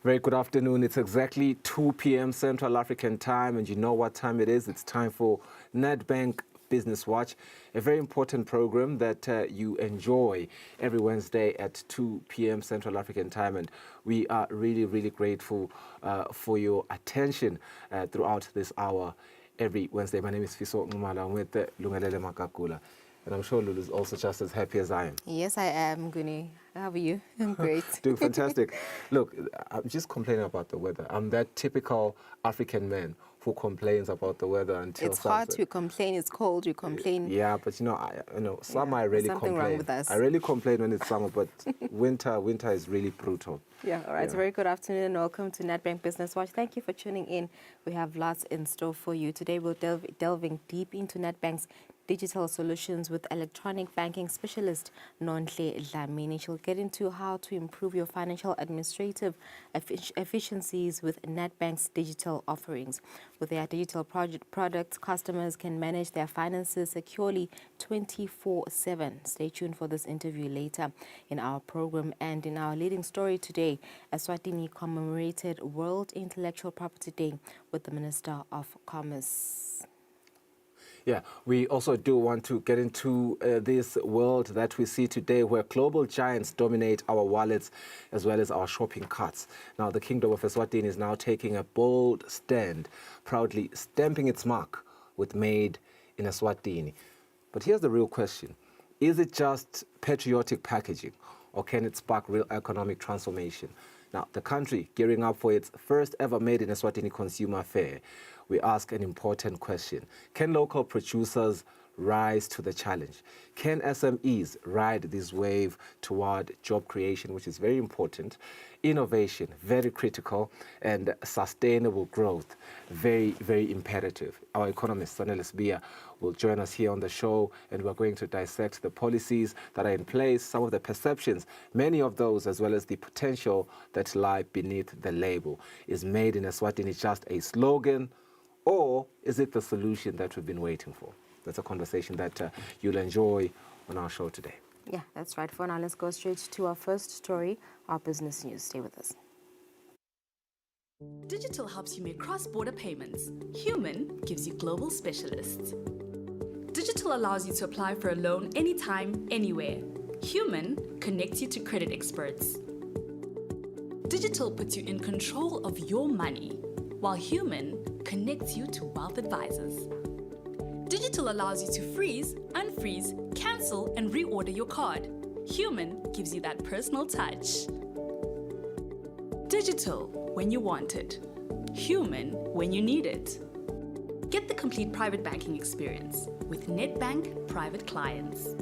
Very good afternoon. It's exactly 2 p.m. Central African time, and you know what time it is. It's time for Nedbank Business Watch, a very important program that you enjoy every Wednesday at 2 p.m. Central African time, and we are really, really grateful for your attention throughout this hour every Wednesday. My name is Fiso Ngumala. I'm with Lungelele Makakula, and I'm sure Lulu is also just as happy as I am. Yes, I am, Guni. How are you? I'm great. Doing fantastic. Look, I'm just complaining about the weather. I'm that typical African man who complains about the weather until it's hot, sunset. you complain. It's cold, you complain. Yeah, but summer I really something complain. wrong with us. I really complain when it's summer, but winter is really brutal. Yeah, all right. Yeah. So very good afternoon and welcome to Nedbank Business Watch. Thank you for tuning in. We have lots in store for you. Today we'll delving deep into Nedbank's digital solutions with electronic banking specialist Nonhle Dlamini. She'll get into how to improve your financial administrative efficiencies with Nedbank's digital offerings. With their digital products, customers can manage their finances securely 24/7. Stay tuned for this interview later in our program. And in our leading story today, Eswatini commemorated World Intellectual Property Day with the Minister of Commerce. Yeah, we also do want to get into this world that we see today where global giants dominate our wallets as well as our shopping carts. Now, the Kingdom of Eswatini is now taking a bold stand, proudly stamping its mark with Made in Eswatini. But here's the real question. Is it just patriotic packaging, or can it spark real economic transformation? Now, the country gearing up for its first ever Made in Eswatini Consumer Fair, we ask an important question. Can local producers rise to the challenge? Can SMEs ride this wave toward job creation, which is very important, innovation, very critical, and sustainable growth, very, very imperative? Our economist, Sonele Sbia, will join us here on the show, and we're going to dissect the policies that are in place, some of the perceptions, many of those, as well as the potential that lie beneath the label. Is Made in Eswatini just a slogan, or is it the solution that we've been waiting for? That's a conversation that you'll enjoy on our show today. Yeah, that's right. For now, let's go straight to our first story, our business news. Stay with us. Digital helps you make cross-border payments. Human gives you global specialists. Digital allows you to apply for a loan anytime, anywhere. Human connects you to credit experts. Digital puts you in control of your money, while Human connects you to wealth advisors. Digital allows you to freeze, unfreeze, cancel, and reorder your card. Human gives you that personal touch. Digital when you want it. Human when you need it. Get the complete private banking experience with Nedbank Private Clients.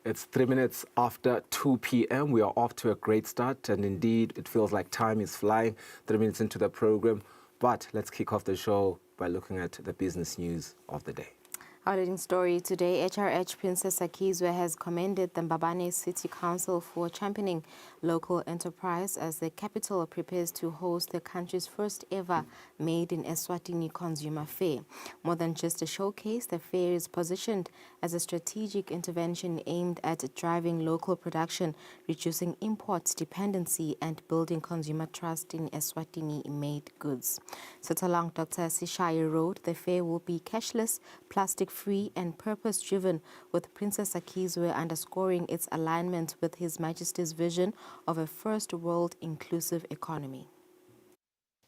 It's 3 minutes after 2 p.m. We are off to a great start, and indeed, it feels like time is flying 3 minutes into the program. But let's kick off the show by looking at the business news of the day. Our leading story today, HRH Princess Akizwe has commended the Mbabane City Council for championing local enterprise as the capital prepares to host the country's first ever Made in Eswatini Consumer Fair. More than just a showcase, the fair is positioned as a strategic intervention aimed at driving local production, reducing import dependency, and building consumer trust in Eswatini-made goods. Set along Dr. Sishai Road, the fair will be cashless, plastic-free, and purpose-driven, with Princess Akizwe underscoring its alignment with His Majesty's vision of a first-world inclusive economy.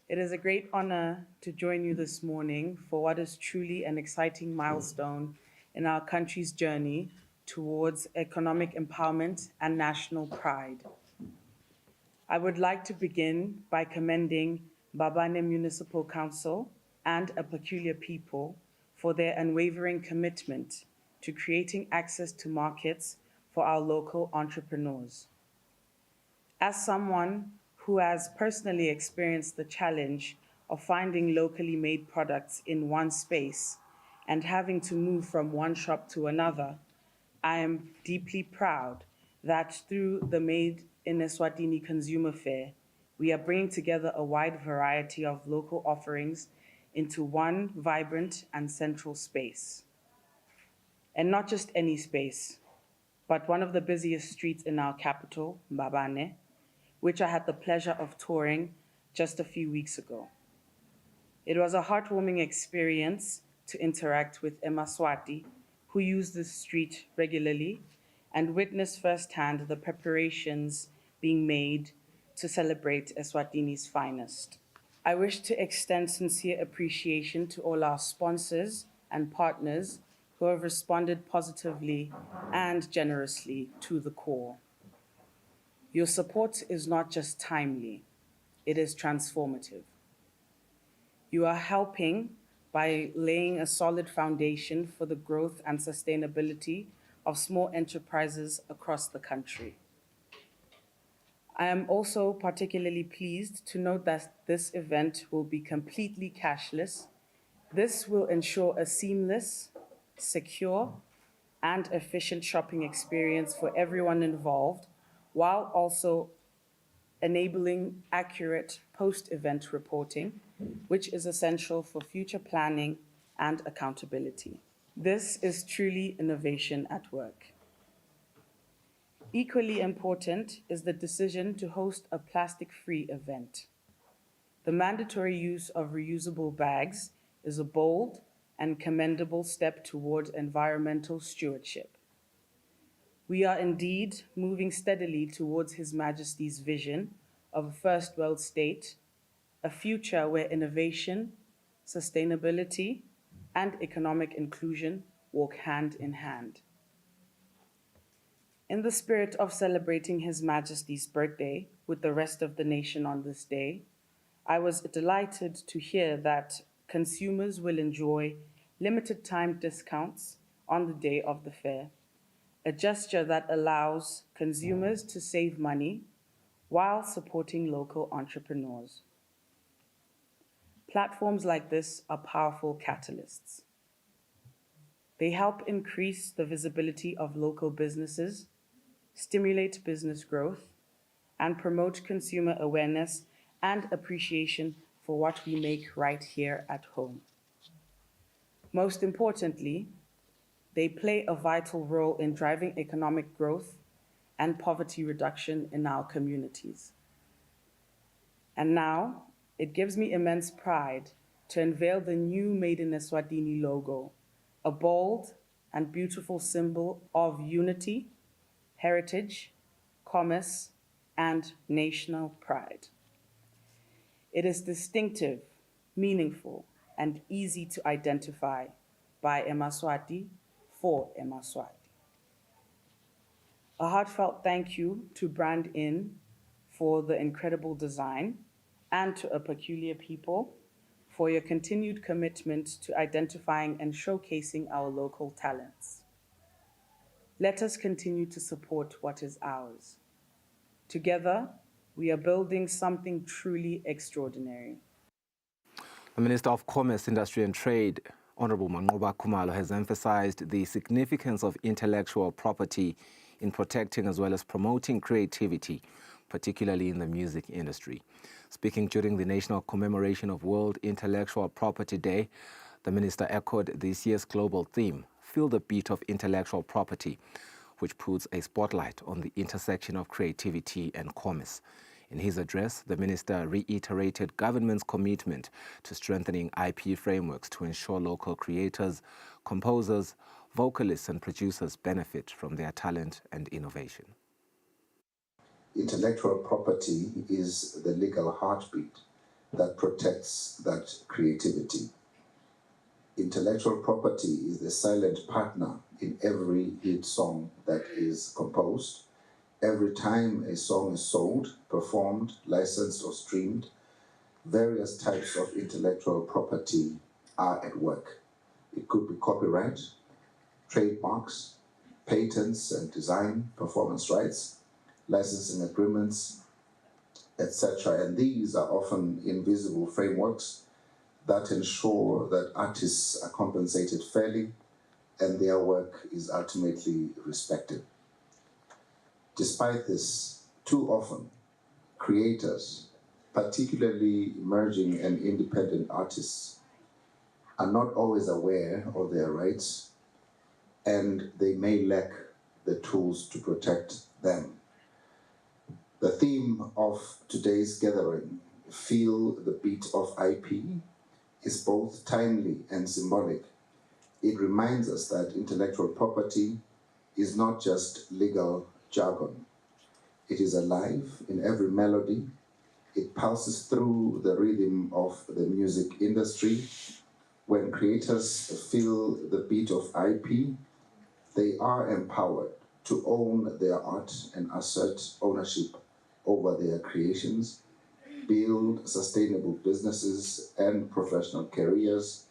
It is a great honor to join you this morning for what is truly an exciting milestone in our country's journey towards economic empowerment and national pride. I would like to begin by commending Mbabane Municipal Council and a peculiar people for their unwavering commitment to creating access to markets for our local entrepreneurs. As someone who has personally experienced the challenge of finding locally made products in one space and having to move from one shop to another, I am deeply proud that through the Made in Eswatini Consumer Fair, we are bringing together a wide variety of local offerings into one vibrant and central space. And not just any space, but one of the busiest streets in our capital, Mbabane, which I had the pleasure of touring just a few weeks ago. It was a heartwarming experience to interact with Eswatini, who use this street regularly, and witness firsthand the preparations being made to celebrate Eswatini's finest. I wish to extend sincere appreciation to all our sponsors and partners who have responded positively and generously to the call. Your support is not just timely, it is transformative. You are helping by laying a solid foundation for the growth and sustainability of small enterprises across the country. I am also particularly pleased to note that this event will be completely cashless. This will ensure a seamless, secure, and efficient shopping experience for everyone involved, while also enabling accurate post-event reporting, which is essential for future planning and accountability. This is truly innovation at work. Equally important is the decision to host a plastic-free event. The mandatory use of reusable bags is a bold and commendable step toward environmental stewardship. We are indeed moving steadily towards His Majesty's vision of a first world state, a future where innovation, sustainability, and economic inclusion walk hand in hand. In the spirit of celebrating His Majesty's birthday with the rest of the nation on this day, I was delighted to hear that consumers will enjoy limited time discounts on the day of the fair, a gesture that allows consumers to save money while supporting local entrepreneurs. Platforms like this are powerful catalysts. They help increase the visibility of local businesses, stimulate business growth, and promote consumer awareness and appreciation for what we make right here at home. Most importantly, they play a vital role in driving economic growth and poverty reduction in our communities. And now, it gives me immense pride to unveil the new Made in Eswatini logo, a bold and beautiful symbol of unity, heritage, commerce, and national pride. It is distinctive, meaningful, and easy to identify by Eswatini for Eswatini. A heartfelt thank you to Brand Inn for the incredible design, and to A Peculiar People for your continued commitment to identifying and showcasing our local talents. Let us continue to support what is ours. Together, we are building something truly extraordinary. The Minister of Commerce, Industry and Trade, Honorable Manqoba Khumalo, has emphasized the significance of intellectual property in protecting as well as promoting creativity, particularly in the music industry. Speaking during the national commemoration of World Intellectual Property Day, the minister echoed this year's global theme, Feel the Beat of Intellectual Property, which puts a spotlight on the intersection of creativity and commerce. In his address, the minister reiterated government's commitment to strengthening IP frameworks to ensure local creators, composers, vocalists and producers benefit from their talent and innovation. Intellectual property is the legal heartbeat that protects that creativity. Intellectual property is the silent partner in every hit song that is composed. Every time a song is sold, performed, licensed, or streamed, various types of intellectual property are at work. It could be copyright, trademarks, patents and design, performance rights, licensing agreements, etc. And these are often invisible frameworks that ensure that artists are compensated fairly, and their work is ultimately respected. Despite this, too often, creators, particularly emerging and independent artists, are not always aware of their rights, and they may lack the tools to protect them. The theme of today's gathering, Feel the Beat of IP, is both timely and symbolic. It reminds us that intellectual property is not just legal jargon. It is alive in every melody. It pulses through the rhythm of the music industry. When creators feel the beat of IP, they are empowered to own their art and assert ownership over their creations, build sustainable businesses and professional careers,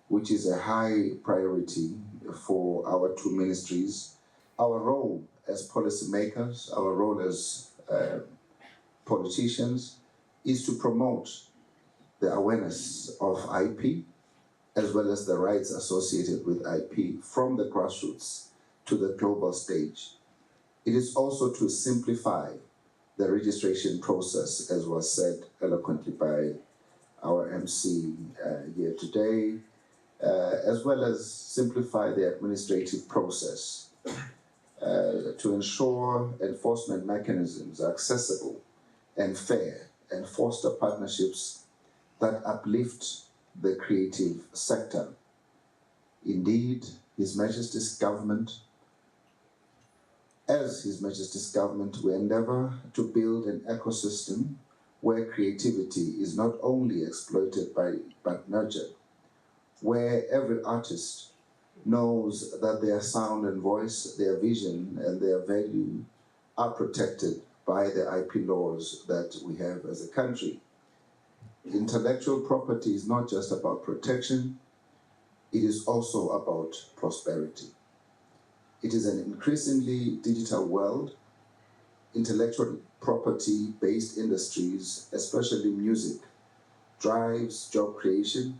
which is a high priority for our two ministries. Our role as policymakers, our role as politicians, is to promote the awareness of IP as well as the rights associated with IP from the grassroots to the global stage. It is also to simplify the registration process, as was said eloquently by our MC here today, as well as simplify the administrative process to ensure enforcement mechanisms are accessible and fair and foster partnerships that uplift the creative sector. Indeed, His Majesty's government, as His Majesty's government, we endeavor to build an ecosystem where creativity is not only exploited but nurtured, where every artist knows that their sound and voice, their vision and their value are protected by the IP laws that we have as a country. Intellectual property is not just about protection, it is also about prosperity. It is an increasingly digital world. Intellectual property-based industries, especially music, drives job creation,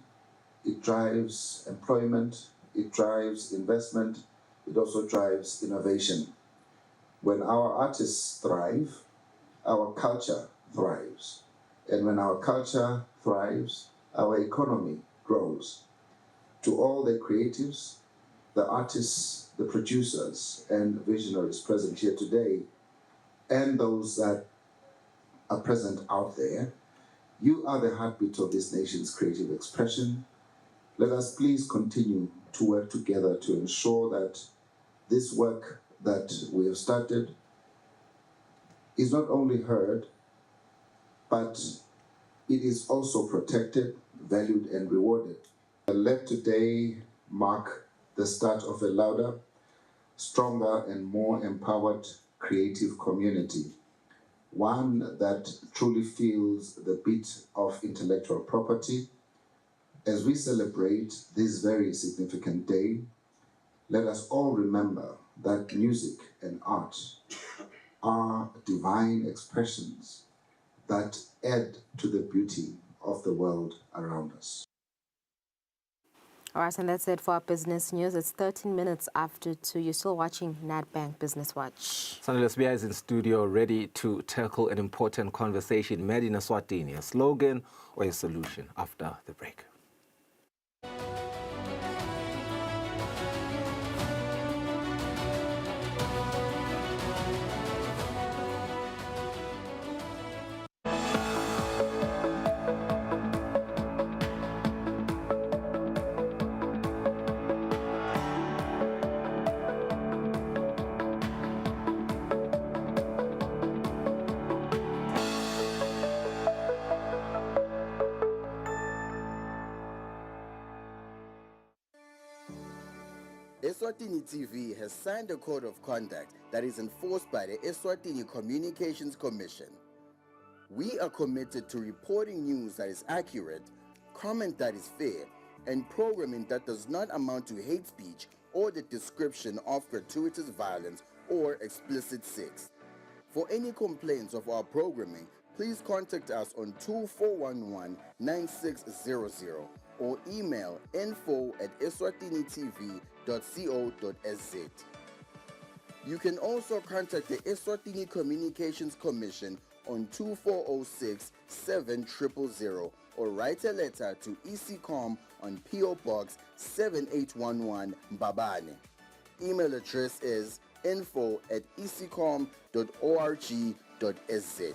it drives employment, it drives investment, it also drives innovation. When our artists thrive, our culture thrives. And when our culture thrives, our economy grows. To all the creatives, the artists, the producers, and visionaries present here today, and those that are present out there, you are the heartbeat of this nation's creative expression. Let us please continue to work together to ensure that this work that we have started is not only heard, but it is also protected, valued, and rewarded. Let today mark the start of a louder, stronger, and more empowered creative community, one that truly feels the beat of intellectual property. As we celebrate this very significant day, let us all remember that music and art are divine expressions that add to the beauty of the world around us. All right, and that's it for our business news. It's 13 minutes after 2. You're still watching NatBank Business Watch. Sandy Lesbia is in studio ready to tackle an important conversation made in Eswatini, a slogan or a solution after the break. Eswatini TV has signed a code of conduct that is enforced by the Eswatini Communications Commission. We are committed to reporting news that is accurate, comment that is fair, and programming that does not amount to hate speech or the description of gratuitous violence or explicit sex. For any complaints of our programming, please contact us on 2411-9600 or email info@eswatinitv.co.za. You can also contact the Eswatini Communications Commission on 2406 7000 or write a letter to ECCOM on PO Box 7811 Mbabane. Email address is info@ecom.org.sz.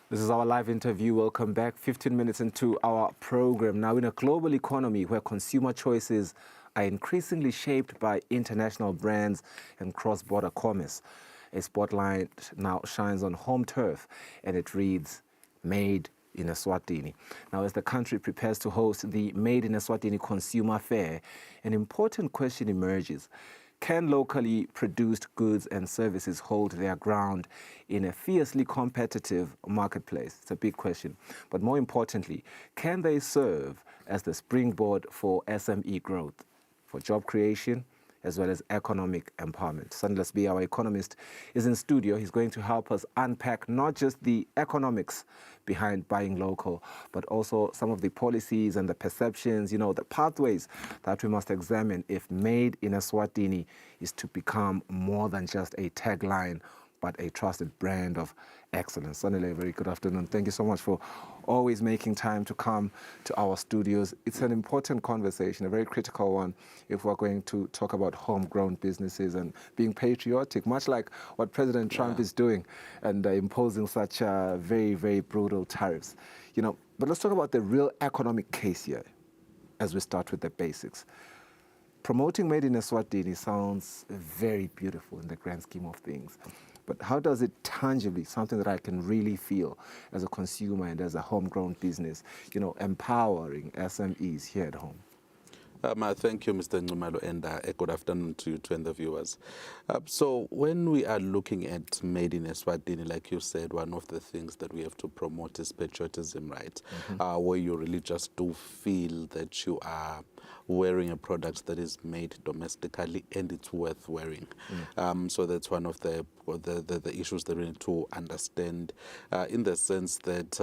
This is our live interview. Welcome back. 15 minutes into our program. Now, in a global economy where consumer choices are increasingly shaped by international brands and cross-border commerce, a spotlight now shines on home turf, and it reads, Made in Eswatini. Now, as the country prepares to host the Made in Eswatini Consumer Fair, an important question emerges. Can locally produced goods and services hold their ground in a fiercely competitive marketplace? It's a big question. But more importantly, can they serve as the springboard for SME growth, for job creation, as well as economic empowerment? Sandles B, our economist, is in studio. He's going to help us unpack not just the economics behind buying local, but also some of the policies and the perceptions, the pathways that we must examine if Made in Eswatini is to become more than just a tagline, but a trusted brand of excellence. Sandile, very good afternoon. Thank you so much for always making time to come to our studios. It's an important conversation, a very critical one, if we're going to talk about homegrown businesses and being patriotic, much like what President Trump is doing and imposing such very, very brutal tariffs. But let's talk about the real economic case here as we start with the basics. Promoting Made in Eswatini sounds very beautiful in the grand scheme of things. But how does it tangibly, something that I can really feel as a consumer and as a homegrown business, empowering SMEs here at home? Thank you, Mr. Nxumalo, and a good afternoon to you and the viewers. So when we are looking at Made in Eswatini, like you said, one of the things that we have to promote is patriotism, right? Where you really just do feel that you are wearing a product that is made domestically and it's worth wearing. So that's one of the issues that we need to understand in the sense that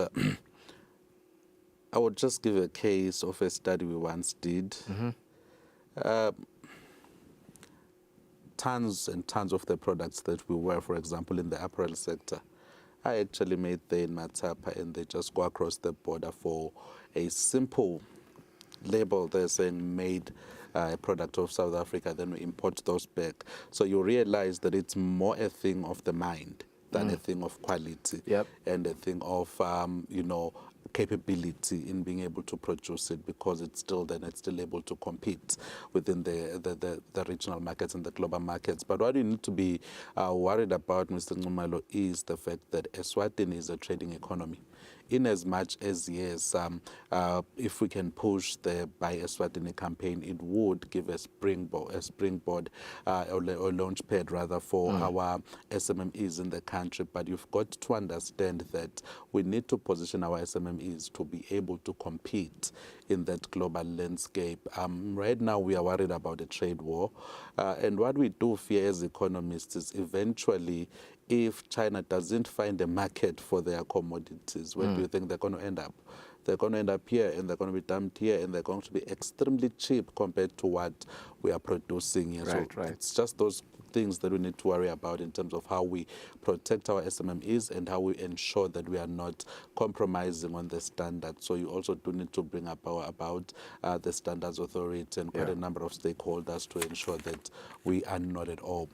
I would just give a case of a study we once did. Tons and tons of the products that we wear, for example, in the apparel sector, are actually made there in Matapa, and they just go across the border for a simple label they're saying made a product of South Africa, then we import those back. So you realize that it's more a thing of the mind than a thing of quality and a thing of, capability in being able to produce it, because it's still able to compete within the regional markets and the global markets. But what you need to be worried about, Mr. Nxumalo, is the fact that Eswatini is a trading economy. In as much as, yes, if we can push the Buy Eswatini campaign, it would give a springboard or launch pad rather for our SMMEs in the country. But you've got to understand that we need to position our SMMEs to be able to compete in that global landscape. Right now, we are worried about a trade war. And what we do fear as economists is eventually, if China doesn't find a market for their commodities, where do you think they're going to end up? They're going to end up here, and they're going to be dumped here, and they're going to be extremely cheap compared to what we are producing here. Right, so right. It's just those things that we need to worry about in terms of how we protect our SMMEs and how we ensure that we are not compromising on the standards. So you also do need to bring up about the Standards Authority and quite a number of stakeholders to ensure that we are not at all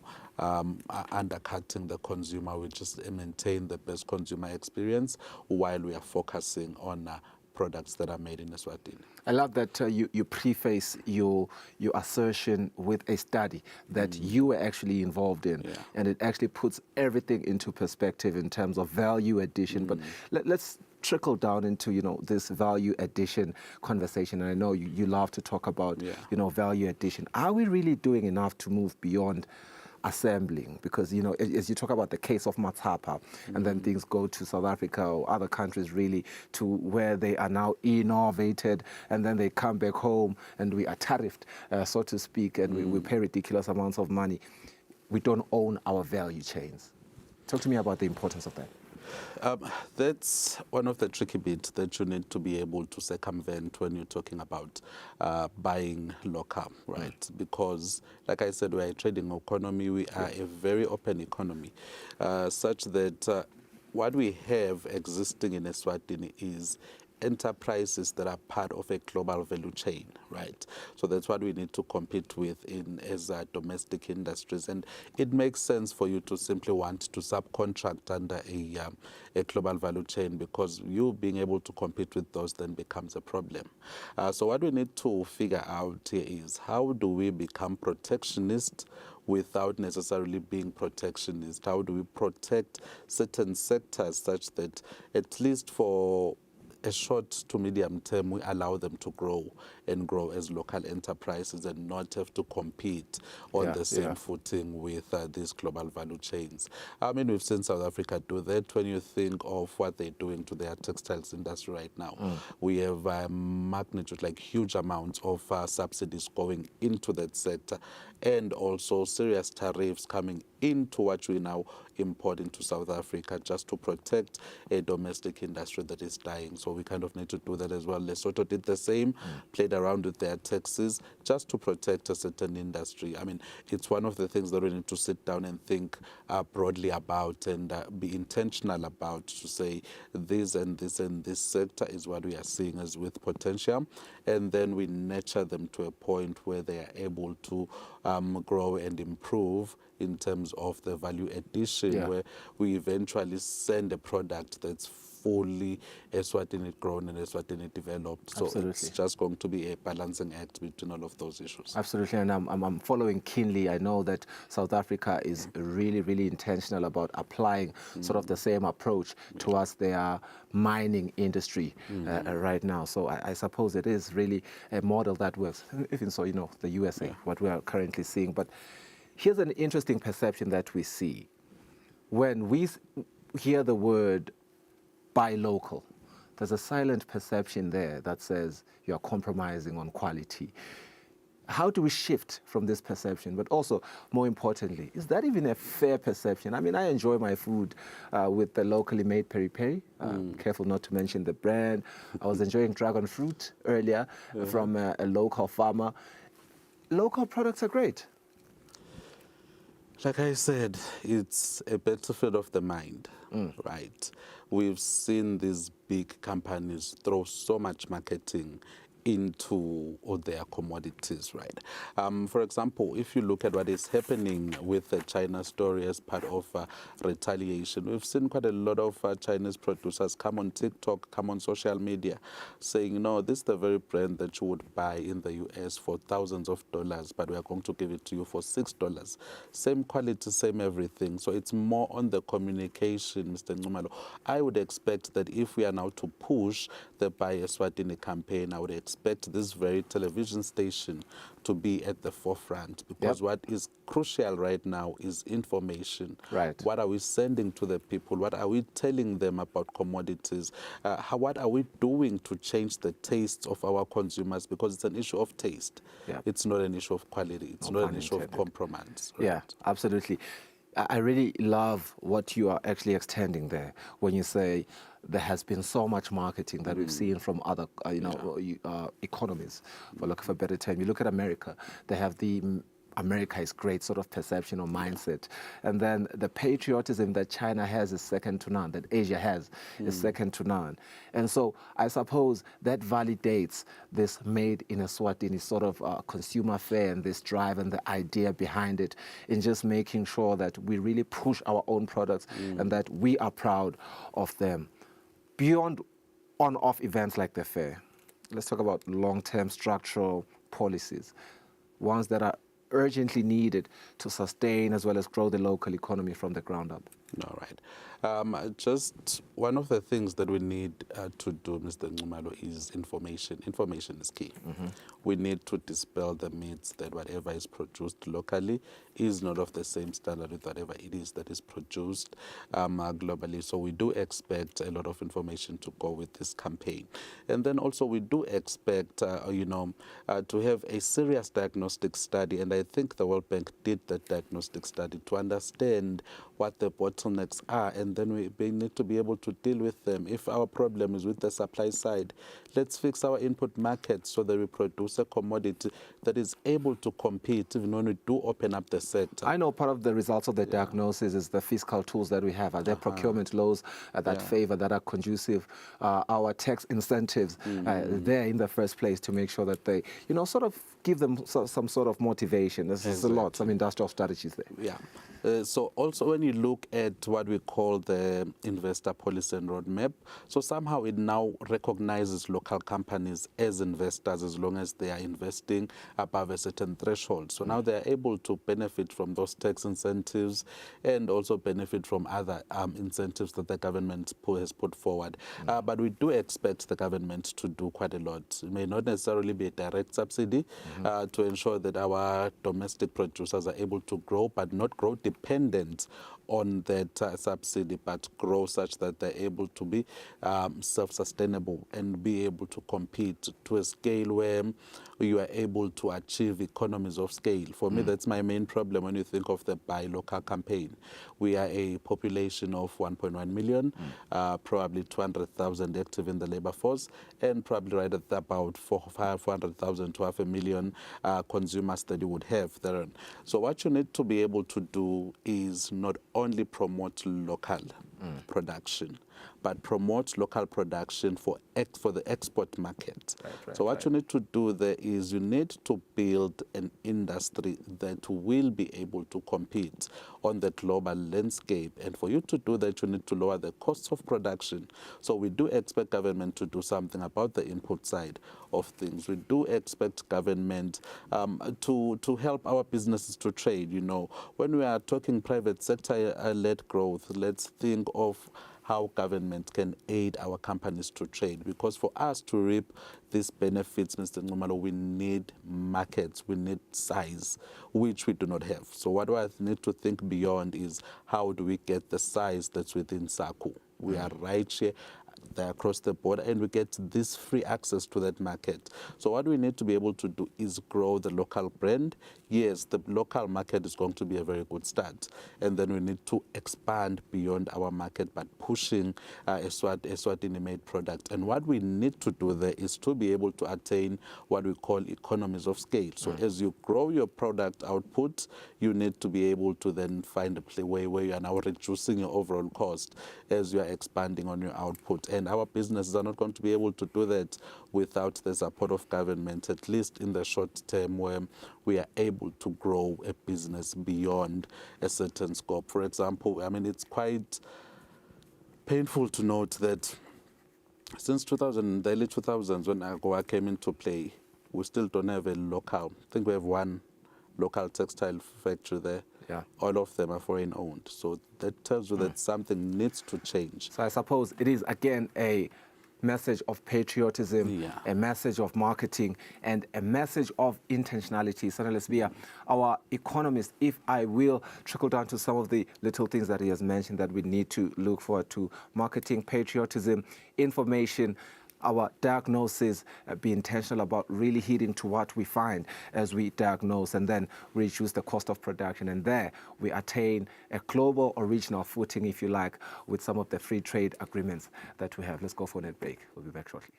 undercutting the consumer. We just maintain the best consumer experience while we are focusing on products that are made in Eswatini. I love that you preface your assertion with a study that you were actually involved in, and it actually puts everything into perspective in terms of value addition. But let's trickle down into this value addition conversation. And I know you love to talk about value addition. Are we really doing enough to move beyond assembling? Because, you know, as you talk about the case of Matsapa, and then things go to South Africa or other countries really to where they are now innovated, and then they come back home and we are tariffed, so to speak, and we pay ridiculous amounts of money. We don't own our value chains. Talk to me about the importance of that. That's one of the tricky bits that you need to be able to circumvent when you're talking about buying local, right? Because, like I said, we're a trading economy. We are a very open economy, such that what we have existing in Eswatini is enterprises that are part of a global value chain, right? So that's what we need to compete with as domestic industries. And it makes sense for you to simply want to subcontract under a global value chain, because you being able to compete with those then becomes a problem. So what we need to figure out here is, how do we become protectionist without necessarily being protectionist? How do we protect certain sectors such that, at least for a short to medium term, we allow them to grow and grow as local enterprises and not have to compete on the same footing with these global value chains. I mean, we've seen South Africa do that. When you think of what they're doing to their textiles industry right now, we have magnitude, like huge amounts of subsidies going into that sector, and also serious tariffs coming into what we now import into South Africa, just to protect a domestic industry that is dying. So we kind of need to do that as well. Lesotho did the same, played around with their taxes just to protect a certain industry. I mean, it's one of the things that we need to sit down and think broadly about, and be intentional about, to say this and this and this sector is what we are seeing as with potential, and then we nurture them to a point where they are able to grow and improve in terms of the value addition, where we eventually send a product that's fully Eswatini grown and Eswatini developed. So it's just going to be a balancing act between all of those issues. Absolutely, and I'm following keenly. I know that South Africa is really, really intentional about applying sort of the same approach towards their mining industry right now. So I suppose it is really a model that works. Even so, you know, the USA, what we are currently seeing. But here's an interesting perception that we see. When we hear the word buy local, there's a silent perception there that says you're compromising on quality. How do we shift from this perception? But also, more importantly, is that even a fair perception? I mean, I enjoy my food with the locally made peri-peri. Careful not to mention the brand. I was enjoying dragon fruit earlier from a local farmer. Local products are great. Like I said, it's a battlefield of the mind, right? We've seen these big companies throw so much marketing into all their commodities, right? For example, if you look at what is happening with the China story as part of retaliation, we've seen quite a lot of Chinese producers come on TikTok, come on social media, saying, no, this is the very brand that you would buy in the US for thousands of dollars, but we are going to give it to you for $6. Same quality, same everything. So it's more on the communication, Mr. Nxumalo. I would expect that if we are now to push the Buy Eswatini campaign, I would expect this very television station to be at the forefront, because what is crucial right now is information. Right. What are we sending to the people? What are we telling them about commodities? What are we doing to change the tastes of our consumers? Because it's an issue of taste. It's not an issue of quality. It's not an issue of compromise. Right? Yeah, absolutely. I really love what you are actually extending there when you say there has been so much marketing that we've seen from other, economies, for lack of a better term. You look at America, they have the America is great sort of perception or mindset. And then the patriotism that China has is second to none, that Asia has is second to none. And so I suppose that validates this made in Eswatini sort of consumer fare and this drive and the idea behind it in just making sure that we really push our own products and that we are proud of them. Beyond on-off events like the fair, let's talk about long-term structural policies, ones that are urgently needed to sustain as well as grow the local economy from the ground up. All right. Just one of the things that we need to do, Mr. Nxumalo, is information. Information is key. We need to dispel the myths that whatever is produced locally is not of the same standard with whatever it is that is produced globally. So we do expect a lot of information to go with this campaign. And then also we do expect, to have a serious diagnostic study. And I think the World Bank did that diagnostic study to understand what the bottlenecks are, and then we need to be able to deal with them. If our problem is with the supply side, let's fix our input market so that we produce a commodity that is able to compete even when we do open up the sector. I know part of the results of the diagnosis is the fiscal tools that we have. Are there procurement laws that favor, that are conducive, our tax incentives there in the first place to make sure that they, sort of give them some sort of motivation. There's a lot, some industrial strategies there. Yeah. So also when you look at what we call the investor policy and roadmap, so somehow it now recognizes local companies as investors as long as they are investing above a certain threshold. So now they are able to benefit from those tax incentives and also benefit from other incentives that the government has put forward. But we do expect the government to do quite a lot. It may not necessarily be a direct subsidy to ensure that our domestic producers are able to grow, but not grow dependent on that subsidy, but grow such that they're able to be self-sustainable and be able to compete to a scale where you are able to achieve economies of scale. For me, that's my main problem when you think of the Buy Local campaign. We are a population of 1.1 million, probably 200,000 active in the labor force, and probably right at about 400,000 to 500,000 consumers that you would have there. So what you need to be able to do is not only promote local production, but promote local production for the export market. So what you need to do there is you need to build an industry that will be able to compete on the global landscape. And for you to do that, you need to lower the costs of production. So we do expect government to do something about the input side of things. We do expect government to help our businesses to trade. When we are talking private sector-led growth, let's think of how government can aid our companies to trade. Because for us to reap these benefits, Mr. Nxumalo, we need markets, we need size, which we do not have. So what I need to think beyond is how do we get the size that's within SACU? We are right here across the border, and we get this free access to that market. So what we need to be able to do is grow the local brand. Yes, the local market is going to be a very good start, and then we need to expand beyond our market, but pushing Eswatini-made product. And what we need to do there is to be able to attain what we call economies of scale. So as you grow your product output, you need to be able to then find a way where you are now reducing your overall cost as you are expanding on your output. And our businesses are not going to be able to do that without the support of government, at least in the short term, where we are able to grow a business beyond a certain scope. For example, it's quite painful to note that since the early 2000s, when AGOA came into play, we still don't have a local. I think we have one local textile factory there. Yeah. All of them are foreign owned. So that tells you that something needs to change. So I suppose it is, again, a message of patriotism, a message of marketing, and a message of intentionality. So let's be our economist, if I will trickle down to some of the little things that he has mentioned that we need to look forward to: marketing, patriotism, information, our diagnosis, be intentional about really heeding to what we find as we diagnose, and then reduce the cost of production. And there we attain a global or regional footing, if you like, with some of the free trade agreements that we have. Let's go for a net break. We'll be back shortly.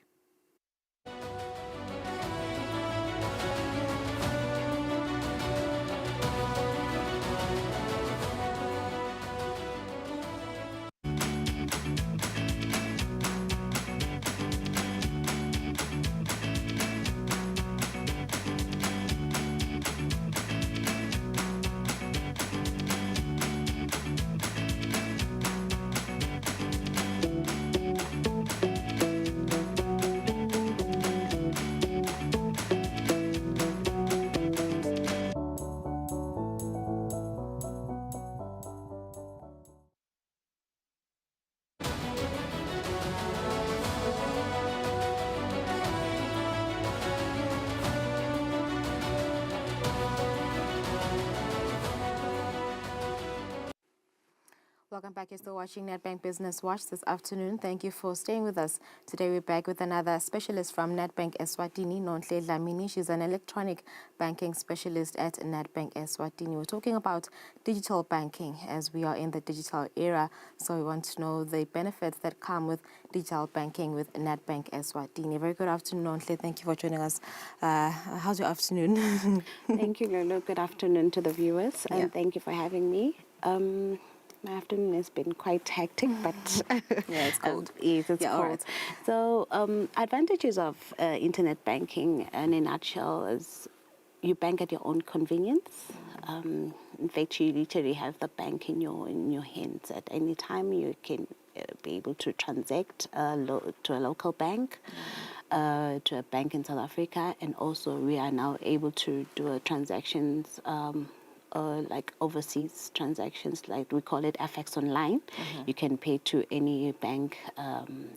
Welcome back. You're still watching Nedbank Business Watch this afternoon. Thank you for staying with us. Today we're back with another specialist from Nedbank Eswatini, Nonhle Dlamini. She's an electronic banking specialist at Nedbank Eswatini. We're talking about digital banking as we are in the digital era. So we want to know the benefits that come with digital banking with Nedbank Eswatini. Very good afternoon, Nonhle. Thank you for joining us. How's your afternoon? Thank you, Lolo. Good afternoon to the viewers, and thank you for having me. My afternoon has been quite hectic, but Yeah, it's cold. Yes, it's Yeah, all cold. right. So, advantages of internet banking, in a nutshell, is you bank at your own convenience. In fact, you literally have the bank in your hands at any time. You can be able to transact to a local bank, to a bank in South Africa, and also we are now able to do transactions. Like overseas transactions, like we call it FX online. You can pay to any bank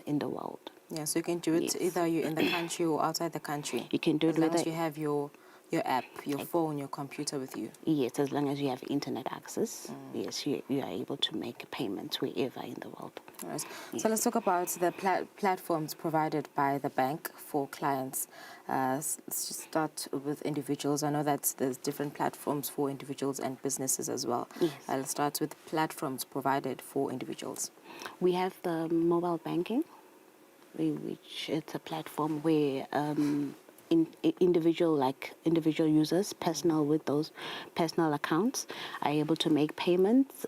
in the world. Yeah, so you can do it either you're in the country or outside the country. You can do it as long with as you have your app, your phone, your computer with you. Yes, as long as you have internet access. Yes, you are able to make payments wherever in the world. All right. So let's talk about the platforms provided by the bank for clients. Let's just start with individuals. I know that there's different platforms for individuals and businesses as well. Yes. Let's start with platforms provided for individuals. We have the mobile banking, which it's a platform where individual users, personal with those personal accounts, are able to make payments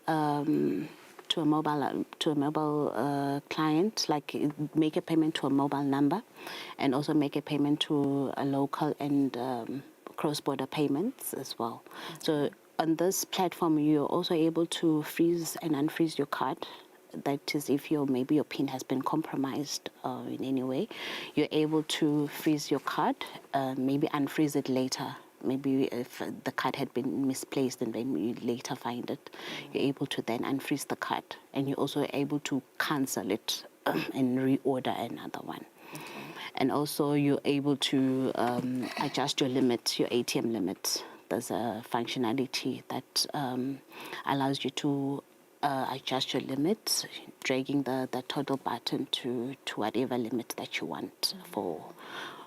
to a mobile client, like make a payment to a mobile number, and also make a payment to a local and cross-border payments as well. So on this platform, you're also able to freeze and unfreeze your card. That is, if maybe your PIN has been compromised in any way, you're able to freeze your card, maybe unfreeze it later. Maybe if the card had been misplaced and then you later find it, you're able to then unfreeze the card, and you're also able to cancel it and reorder another one. Okay. And also you're able to adjust your limit, your ATM limit. There's a functionality that allows you to adjust your limit, dragging the total button to whatever limit that you want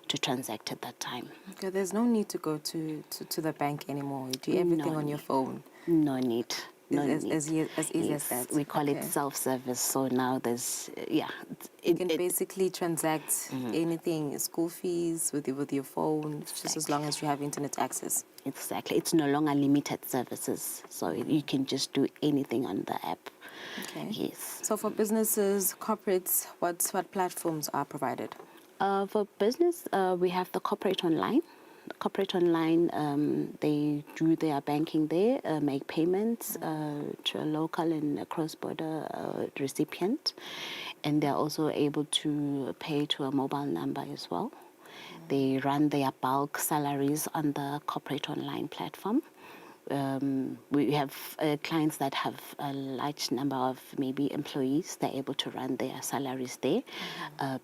to transact at that time. Okay, there's no need to go to the bank anymore. You do everything on your phone. No need. No As need. easy as that. We call it self-service. So now there's, you can basically transact anything, school fees with your phone, just as long as you have internet access. Exactly. It's no longer limited services. So you can just do anything on the app. Okay. Yes. So for businesses, corporates, what platforms are provided? For business, we have the corporate online. Corporate online, they do their banking there, make payments to a local and a cross-border recipient, and they're also able to pay to a mobile number as well. They run their bulk salaries on the corporate online platform. We have clients that have a large number of maybe employees. They're able to run their salaries there,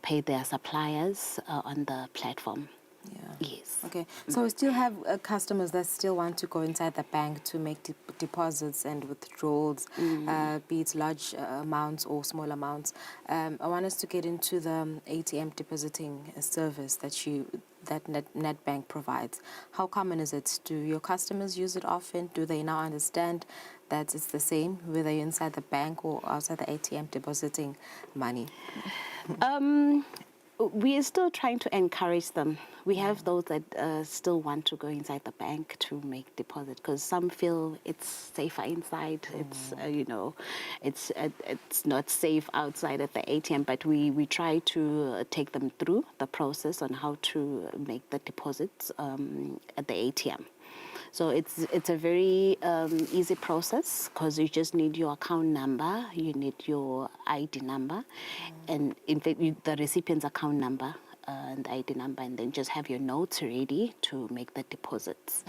pay their suppliers on the platform. Yeah. Yes. Okay. So we still have customers that still want to go inside the bank to make deposits and withdrawals, be it large amounts or small amounts. I want us to get into the ATM depositing service that Nedbank provides. How common is it? Do your customers use it often? Do they now understand that it's the same whether you're inside the bank or outside the ATM depositing money? We are still trying to encourage them. We have those that still want to go inside the bank to make deposit because some feel it's safer inside. It's it's not safe outside at the ATM. But we try to take them through the process on how to make the deposits at the ATM. So it's a very easy process because you just need your account number, you need your ID number, and in fact the recipient's account number and the ID number, and then just have your notes ready to make the deposits.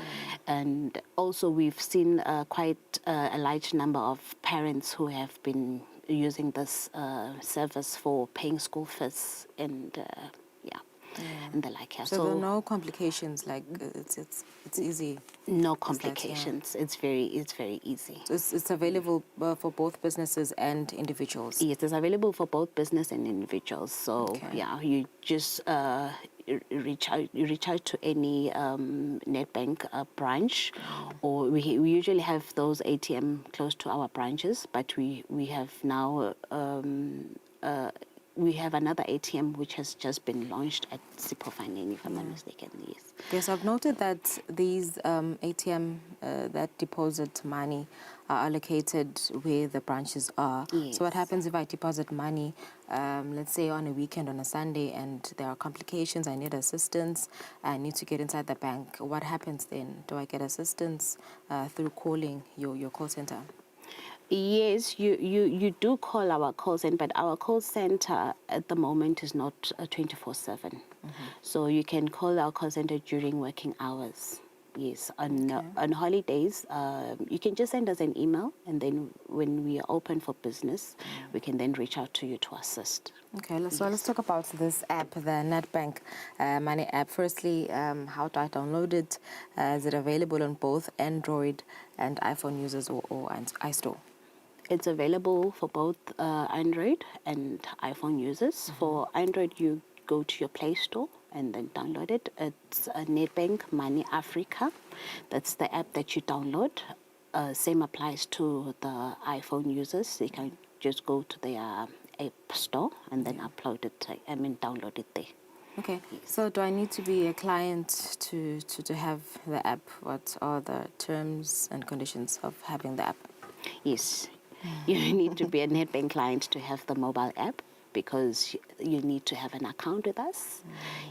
And also we've seen quite a large number of parents who have been using this service for paying school fees and and the like. Yeah. So there are no complications, like it's easy. No Is that, yeah. complications. It's very easy. So it's available for both businesses and individuals. Yes, it's available for both business and individuals. So Okay. yeah, you just reach out to any Nedbank branch, or we usually have those ATM close to our branches, but we have now. We have another ATM which has just been launched at Sipofaneni, if I'm not mistaken. Yes. Yes, I've noted that these ATM that deposit money are allocated where the branches are. Yes. So what happens if I deposit money, let's say on a weekend, on a Sunday, and there are complications, I need assistance, I need to get inside the bank. What happens then? Do I get assistance through calling your call center? Yes, you do call our call center, but our call center at the moment is not 24/7. So you can call our call center during working hours. Yes, on holidays, you can just send us an email, and then when we are open for business, we can then reach out to you to assist. Okay, so let's talk about this app, the Nedbank Money app. Firstly, how do I download it? Is it available on both Android and iPhone users or iStore? It's available for both Android and iPhone users. For Android, you go to your Play Store and then download it. It's Nedbank Money Africa. That's the app that you download. Same applies to the iPhone users. They can just go to their app store and then download it there. Okay, so do I need to be a client to have the app? What are the terms and conditions of having the app? Yes, you need to be a Nedbank client to have the mobile app, because you need to have an account with us.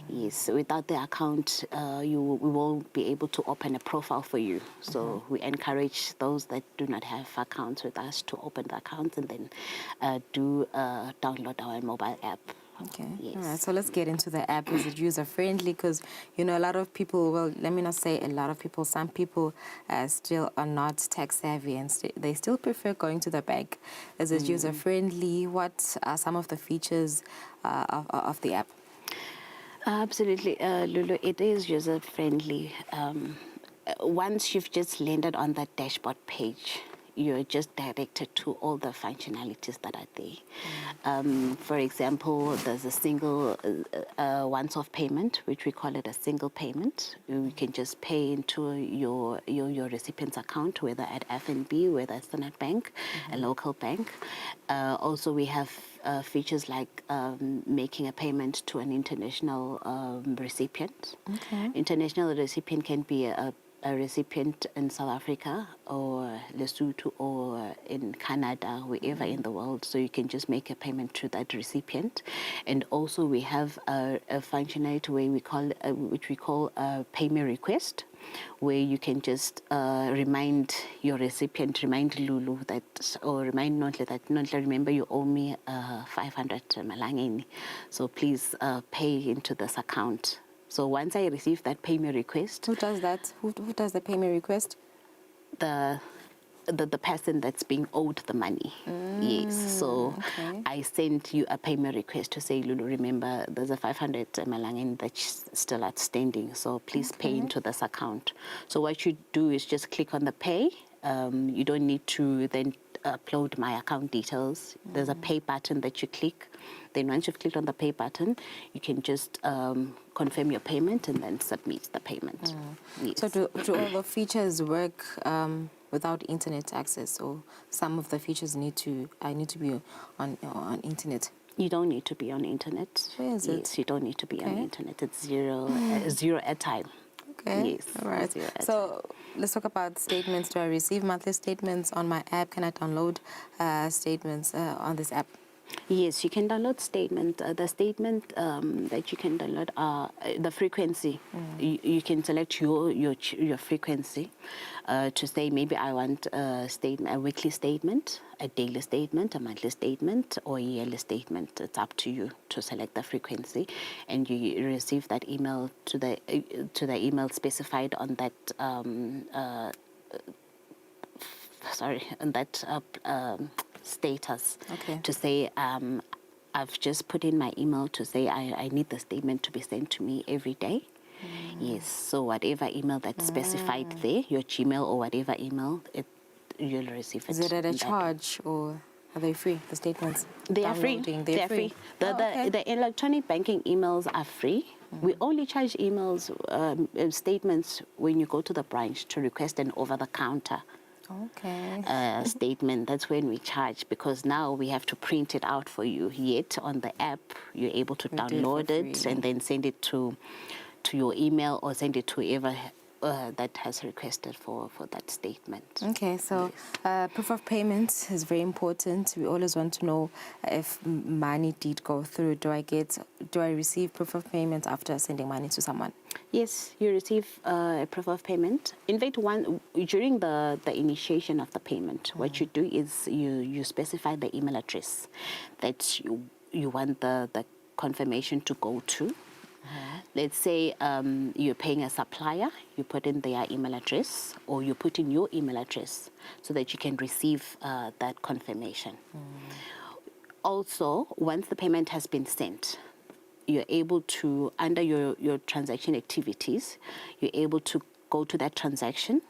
Yes, without the account, we won't be able to open a profile for you. So we encourage those that do not have accounts with us to open the account and then download our mobile app. Okay. Yes. All right. So let's get into the app. Is it user friendly? Because a lot of people. Well, let me not say a lot of people. Some people still are not tech savvy, and they still prefer going to the bank. Is it user friendly? What are some of the features of the app? Absolutely, Lulu. It is user friendly. Once you've just landed on the dashboard page, you're just directed to all the functionalities that are there. For example, there's a single once-off payment, which we call it a single payment. You can just pay into your recipient's account, whether at FNB, whether at Standard Bank, a local bank. Also, we have features like making a payment to an international recipient. Okay. International recipient can be a recipient in South Africa or Lesotho or in Canada, wherever in the world. So you can just make a payment to that recipient. And also we have a functionality which we call a pay me request, where you can just remind your recipient, remind Lulu that, or remind Nontle that, Nontle, remember you owe me 500 malangeni. So please pay into this account. So once I receive that pay me request, Who does that? Who does the pay me request? the person that's being owed the money. Yes. So okay. I sent you a payment request to say, Lulu, remember there's a 500 malangeni that's still outstanding. So please pay into this account. So what you do is just click on the pay. You don't need to then upload my account details. There's a pay button that you click. Then once you've clicked on the pay button, you can just confirm your payment and then submit the payment. Yes. So do all the features work without internet access, or some of the features need to be on internet? You don't need to be on internet. Where is it? Yes, you don't need to be on Okay. internet. It's zero airtime. Okay. Yes. All right. Zero airtime. So let's talk about statements. Do I receive monthly statements on my app? Can I download statements on this app? Yes, you can download statement. The statement that you can download are the frequency. You can select your frequency to say, maybe I want a weekly statement, a daily statement, a monthly statement, or a yearly statement. It's up to you to select the frequency, and you receive that email to the email specified on that status. Okay. To say I've just put in my email to say I need the statement to be sent to me every day. Yes, so whatever email that's specified there, your Gmail or whatever email, you'll receive it. Is it at a that way. charge or are they free, the statements? They are free. Downloading, They're free. Okay. The electronic banking emails are free. We only charge emails, statements when you go to the branch to request an over-the-counter Okay. statement. That's when we charge, because now we have to print it out for you. Yet on the app, you're able to We do it for download it free. and then send it to your email or send it to whoever that has requested for that statement. Okay, so proof of payment is very important. We always want to know if money did go through. Do I receive proof of payment after sending money to someone? Yes, you receive a proof of payment. In fact, during the initiation of the payment, what you do is you specify the email address that you want the confirmation to go to. Let's say you're paying a supplier, you put in their email address, or you put in your email address so that you can receive that confirmation. Also, once the payment has been sent, you're able to, under your transaction activities, you're able to go to that transaction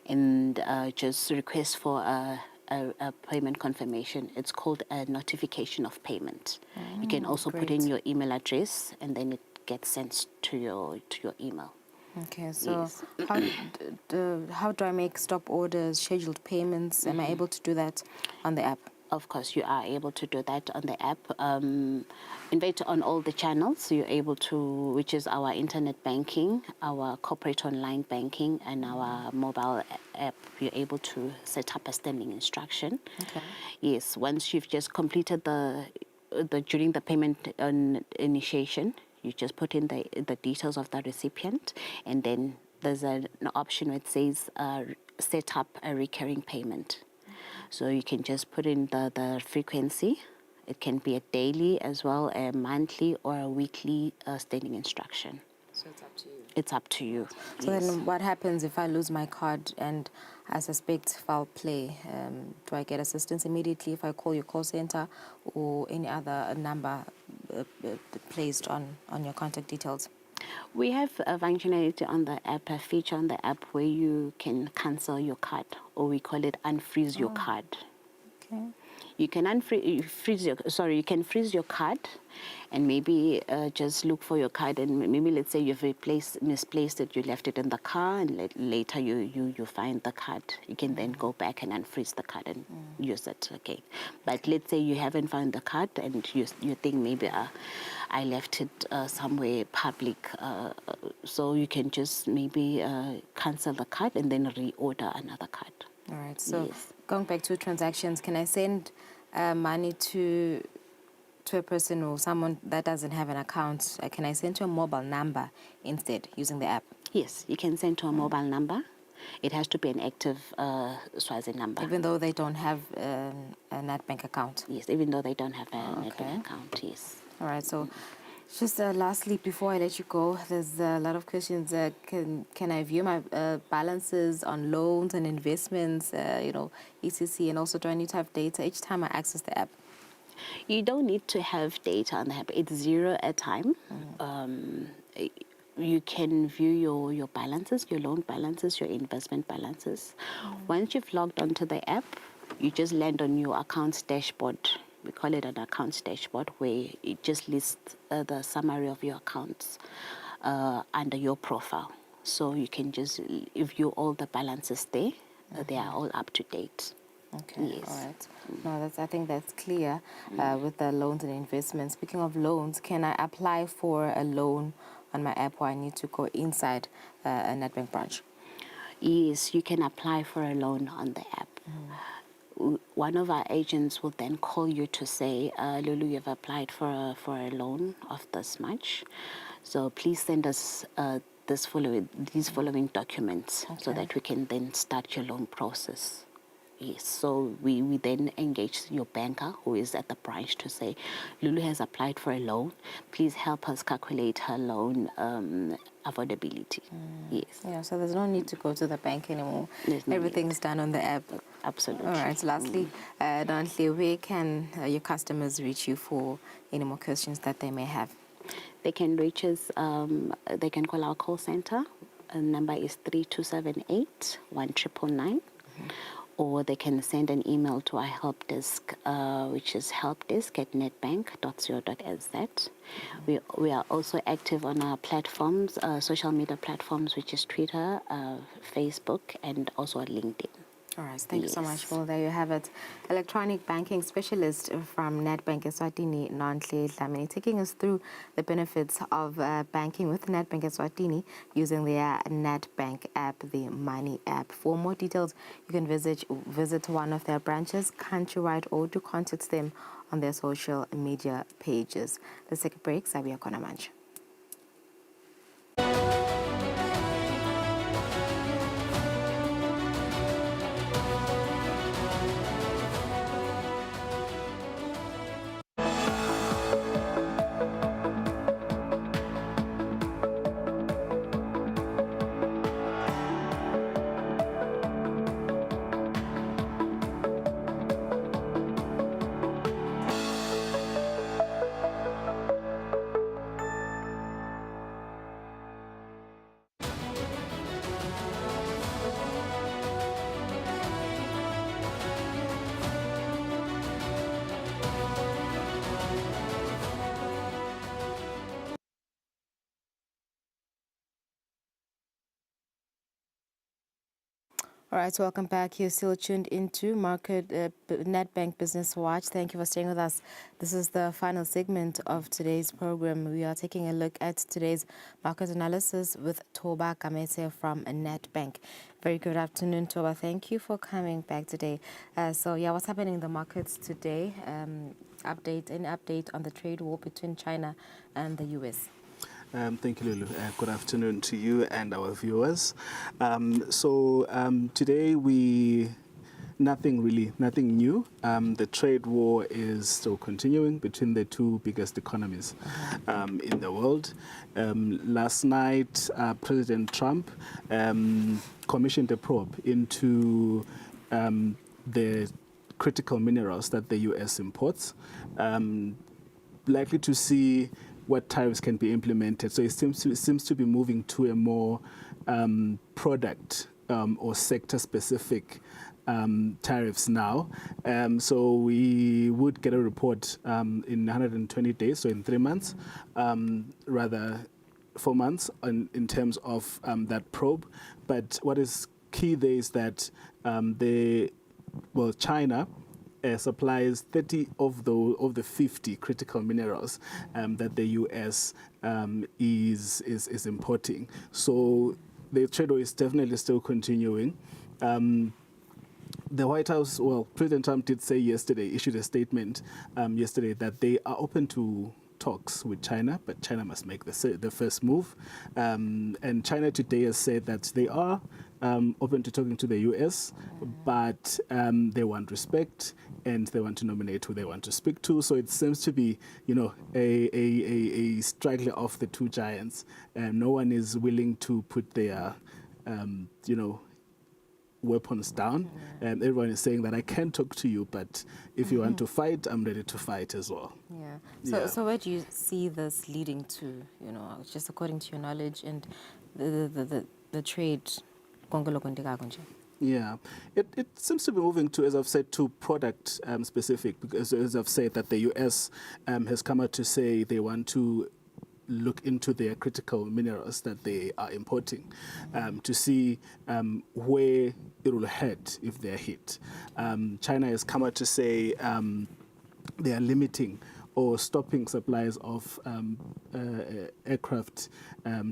and just request for a payment confirmation. It's called a notification of payment. You can also put in great. your email address, and then it gets sent to your email. Okay, so Yes. how do I make stop orders, scheduled payments? Am I able to do that on the app? Of course, you are able to do that on the app. In fact, on all the channels, you're able to, which is our internet banking, our corporate online banking, and our mobile app, you're able to set up a standing instruction. Okay. Yes, once you've just completed during the payment initiation, you just put in the details of the recipient, and then there's an option where it says set up a recurring payment. So you can just put in the frequency. It can be a daily as well, a monthly or a weekly standing instruction. So it's up to you. It's up to you. So Yes. then what happens if I lose my card and I suspect foul play? Do I get assistance immediately if I call your call center or any other number placed on your contact details? We have a functionality on the app, a feature on the app where you can cancel your card, or we call it unfreeze your card. Okay. You can freeze your card, and maybe just look for your card, and maybe let's say you've misplaced it, you left it in the car, and later you find the card. You can then go back and unfreeze the card and use it again. But let's say you haven't found the card and you think maybe I left it somewhere public, so you can just maybe cancel the card and then reorder another card. All right. So Yes. going back to transactions, can I send money to a person or someone that doesn't have an account? Can I send to a mobile number instead using the app? Yes, you can send to a mobile number. It has to be an active Swazi number. Even though they don't have a NetBank account? Yes, even though they don't have a Okay. NetBank account, yes. All right. So just lastly, before I let you go, there's a lot of questions. Can I view my balances on loans and investments, ECC, and also do I need to have data each time I access the app? You don't need to have data on the app. It's zero at a time. You can view your balances, your loan balances, your investment balances. Once you've logged onto the app, you just land on your accounts dashboard. We call it an accounts dashboard, where it just lists the summary of your accounts under your profile. So you can just view all the balances there. They are all up to date. Okay, Yes. all right. No, I think that's clear with the loans and investments. Speaking of loans, can I apply for a loan on my app, or I need to go inside a NetBank branch? Yes, you can apply for a loan on the app. One of our agents will then call you to say, Lulu, you've applied for a loan of this much. So please send us these following documents so Okay. that we can then start your loan process. Yes, so we then engage your banker who is at the branch to say, Lulu has applied for a loan. Please help us calculate her loan affordability. Yes. Yeah, so there's no need to go to the bank anymore. There's no Everything's done on the app. Absolutely. All right, lastly, Dantle, where can your customers reach you for any more questions that they may have? They can reach us, they can call our call center. Number is 3278 1999. Or they can send an email to our help desk, which is helpdesk@nedbank.co.nz. We are also active on our platforms, social media platforms, which is Twitter, Facebook, and also LinkedIn. All right, thank you so much. Yes. Well, there you have it. Electronic banking specialist from Nedbank Eswatini, Nontle Dlamini, taking us through the benefits of banking with Nedbank Eswatini using their Nedbank app, the Money app. For more details, you can visit one of their branches countrywide or to contact them on their social media pages. Let's take a break. Sabia Konamanja. All right, so welcome back. You're still tuned into Nedbank Business Watch. Thank you for staying with us. This is the final segment of today's program. We are taking a look at today's market analysis with Toba Kamese from Nedbank. Very good afternoon, Toba. Thank you for coming back today. What's happening in the markets today? Any update on the trade war between China and the U.S.? Thank you, Lulu. Good afternoon to you and our viewers. Today nothing new. The trade war is still continuing between the two biggest economies in the world. Last night, President Trump commissioned a probe into the critical minerals that the U.S. imports, likely to see what tariffs can be implemented. So it seems to be moving to a more product or sector-specific tariffs now. So we would get a report in 120 days, so in 3 months, rather 4 months in terms of that probe. But what is key there is that China supplies 30 of the 50 critical minerals that the U.S. is importing. So the trade war is definitely still continuing. The White House, President Trump did say issued a statement yesterday that they are open to talks with China, but China must make the first move. And China today has said that they are open to talking to the U.S., but they want respect and they want to nominate who they want to speak to. So it seems to be, a struggle of the two giants. No one is willing to put their, weapons down. Everyone is saying that I can talk to you, but if you want to fight, I'm ready to fight as well. Yeah. So where do you see this leading to? Just according to your knowledge and the trade. Yeah, it seems to be moving to, as I've said, to product specific, because as I've said that the U.S. has come out to say they want to look into their critical minerals that they are importing to see where it will head if they're hit. China has come out to say they are limiting or stopping supplies of aircraft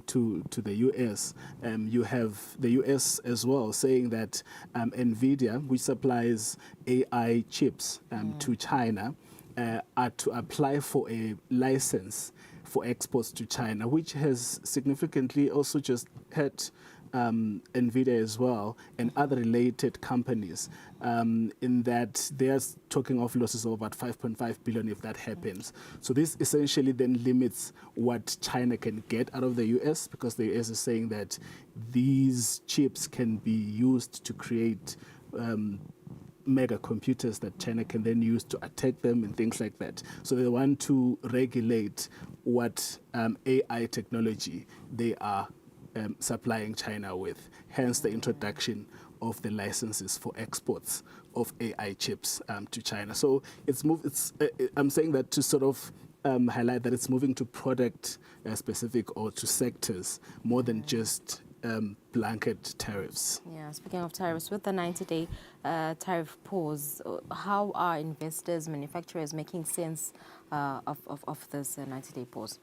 to the U.S. You have the U.S. as well saying that NVIDIA, which supplies AI chips to China, are to apply for a license for exports to China, which has significantly also just hurt NVIDIA as well and other related companies, in that they are talking of losses of about 5.5 billion if that happens. So this essentially then limits what China can get out of the US, because the US is saying that these chips can be used to create mega computers that China can then use to attack them and things like that. So they want to regulate what AI technology they are supplying China with, hence the introduction of the licenses for exports of AI chips to China. So I'm saying that to sort of highlight that it's moving to product specific or to sectors more than just blanket tariffs. Yeah, speaking of tariffs, with the 90-day tariff pause, how are investors, manufacturers making sense of this 90-day pause?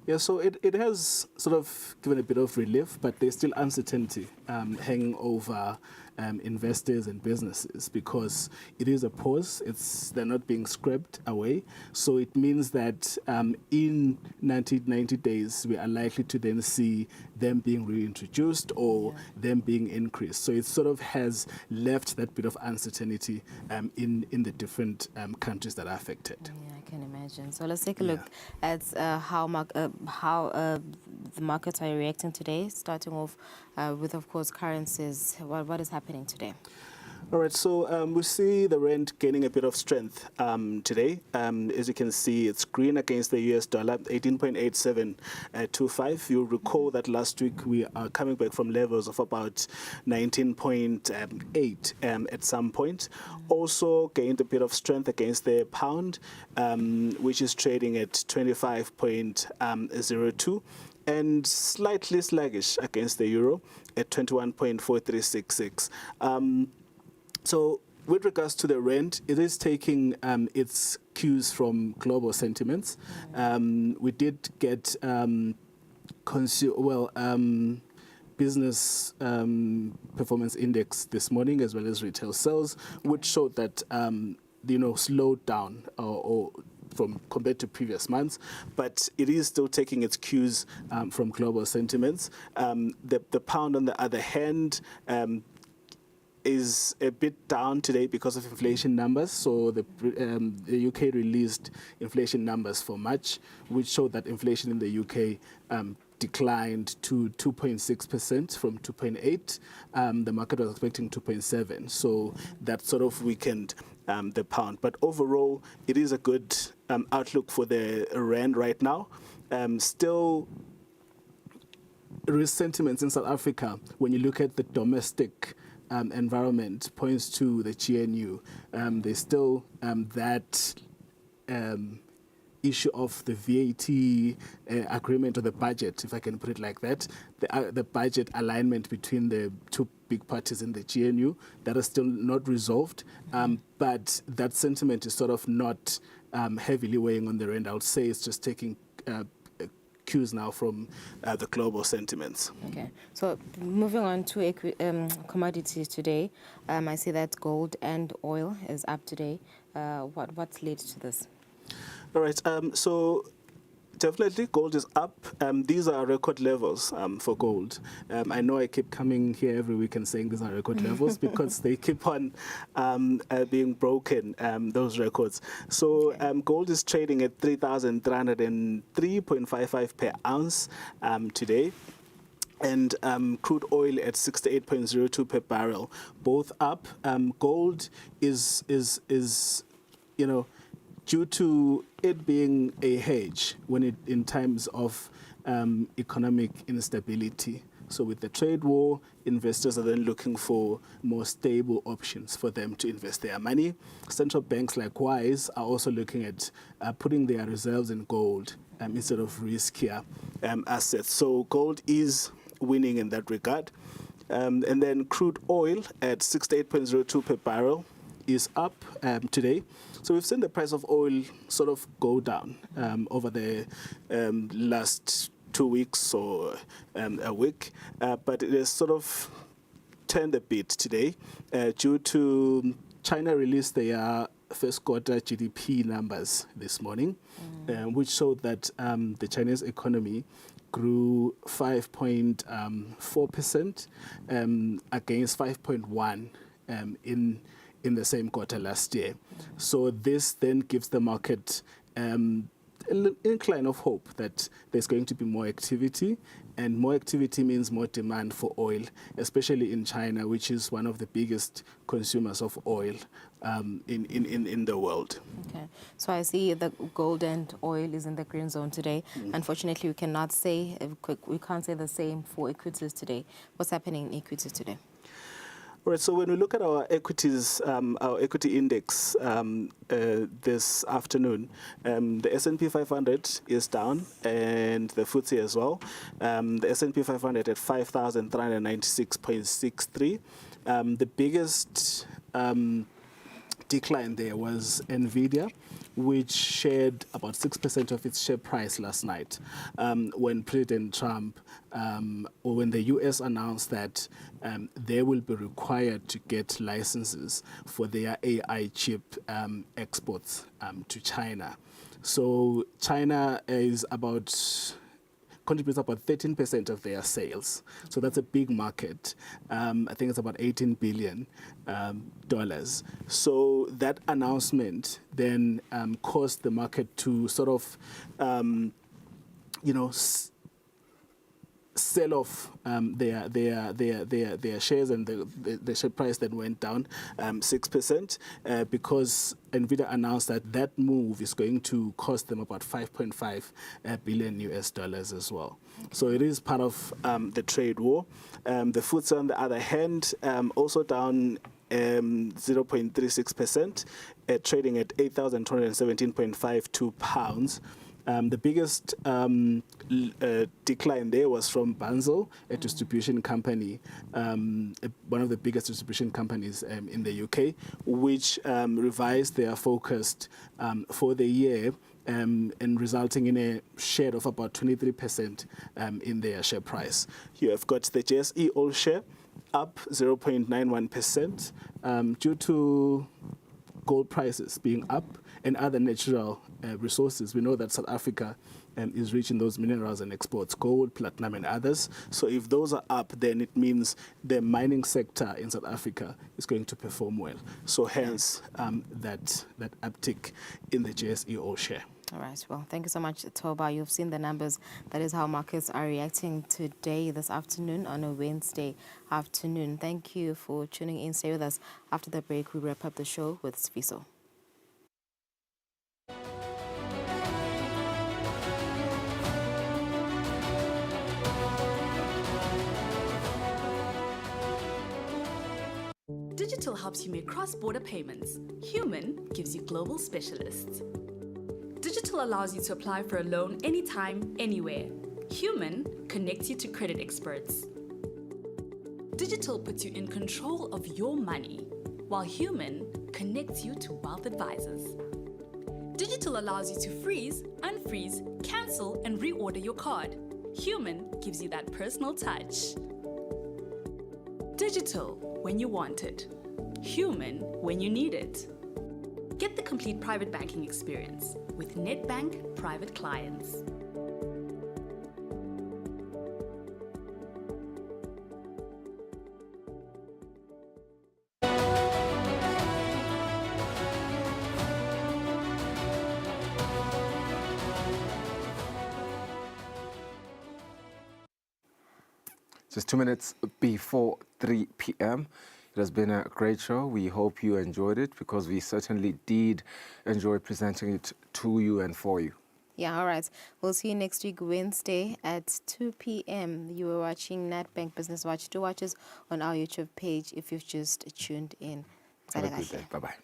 Yeah, so it has sort of given a bit of relief, but there's still uncertainty hanging over investors and businesses, because it is a pause. They're not being scraped away. So it means that in 90 days, we are likely to then see them being reintroduced or them being increased. So it sort of has left that bit of uncertainty in the different countries that are affected. Yeah, I can imagine. So let's take a look at how the markets are reacting today, starting off with, of course, currencies. What is happening today? All right, so we see the rand gaining a bit of strength today. As you can see, it's green against the US dollar, 18.8725. You'll recall that last week we are coming back from levels of about 19.8 at some point. Also gained a bit of strength against the pound, which is trading at 25.02. And slightly sluggish against the euro at 21.4366. So with regards to the rand, it is taking its cues from global sentiments. We did get business performance index this morning, as well as retail sales, which showed that slowed down or from compared to previous months, but it is still taking its cues from global sentiments. The pound, on the other hand, is a bit down today because of inflation numbers. So the UK released inflation numbers for March, which showed that inflation in the UK declined to 2.6% from 2.8. The market was expecting 2.7. So that sort of weakened the pound. But overall, it is a good outlook for the rand right now. Still, risk sentiments in South Africa, when you look at the domestic environment, points to the GNU. There's still that issue of the VAT agreement, or the budget, if I can put it like that, the budget alignment between the two big parties in the GNU, that is still not resolved. But that sentiment is sort of not heavily weighing on the rand. I would say it's just taking cues now from the global sentiments. Okay, so moving on to commodities today, I see that gold and oil is up today. What's led to this? All right, so definitely gold is up. These are record levels for gold. I know I keep coming here every week and saying these are record levels because they keep on being broken, those records. So gold is trading at 3,303.55 per ounce today. And crude oil at 68.02 per barrel, both up. Gold is due to it being a hedge in times of economic instability. So with the trade war, investors are then looking for more stable options for them to invest their money. Central banks, likewise, are also looking at putting their reserves in gold instead of riskier assets. So gold is winning in that regard. And then crude oil at 68.02 per barrel is up today. So we've seen the price of oil sort of go down over the last 2 weeks or a week, but it has sort of turned a bit today due to China released their first quarter GDP numbers this morning, which showed that the Chinese economy grew 5.4% against 5.1% in the same quarter last year. So this then gives the market an incline of hope that there's going to be more activity, and more activity means more demand for oil, especially in China, which is one of the biggest consumers of oil in the world. Okay, so I see the gold and oil is in the green zone today. Unfortunately, we can't say the same for equities today. What's happening in equities today? Right, so when we look at our equities, our equity index this afternoon, the S&P 500 is down, and the FTSE as well. The S&P 500 at 5,396.63. The biggest decline there was NVIDIA, which shared about 6% of its share price last night when President Trump, or when the US announced that they will be required to get licenses for their AI chip exports to China. So China is contributes about 13% of their sales. So that's a big market. I think it's about $18 billion. So that announcement then caused the market to sort of, sell off their shares, and the share price then went down 6% because NVIDIA announced that move is going to cost them about $5.5 billion as well. So it is part of the trade war. The FTSE, on the other hand, also down 0.36%, trading at 8,217.52 pounds. The biggest decline there was from Bunzl, a distribution company, one of the biggest distribution companies in the UK, which revised their forecast for the year, and resulting in a share of about 23% in their share price. You have got the JSE All Share up 0.91% due to gold prices being up and other natural resources. We know that South Africa is rich in those minerals and exports gold, platinum, and others. So if those are up, then it means the mining sector in South Africa is going to perform well. So hence that uptick in the JSE All Share. All right. Well, thank you so much, Toba. You've seen the numbers. That is how markets are reacting today, this afternoon, on a Wednesday afternoon. Thank you for tuning in. Stay with us. After the break, we wrap up the show with Sfiso. Digital helps you make cross-border payments. Human gives you global specialists. Digital allows you to apply for a loan anytime, anywhere. Human connects you to credit experts. Digital puts you in control of your money, while Human connects you to wealth advisors. Digital allows you to freeze, unfreeze, cancel, and reorder your card. Human gives you that personal touch. Digital when you want it. Human when you need it. Get the complete private banking experience with Nedbank Private Clients. Just 2 minutes before 3 p.m. It has been a great show. We hope you enjoyed it, because we certainly did enjoy presenting it to you and for you. Yeah, all right. We'll see you next week, Wednesday at 2 p.m. You were watching Nedbank Business Watch. Do watch us on our YouTube page if you've just tuned in. Have a good day. Bye-bye.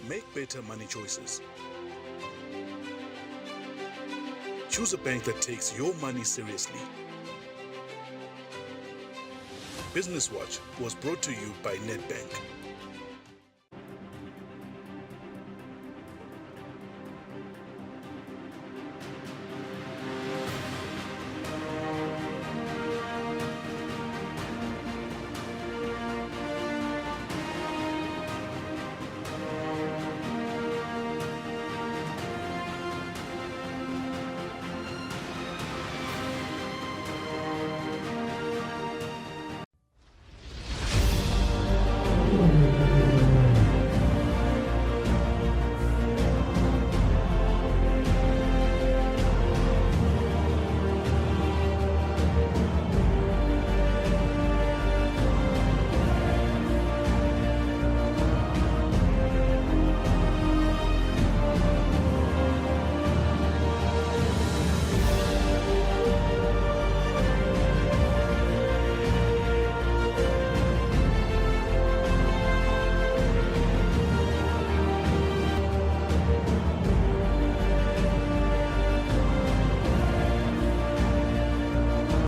Make better money choices. Choose a bank that takes your money seriously. Business Watch was brought to you by Nedbank.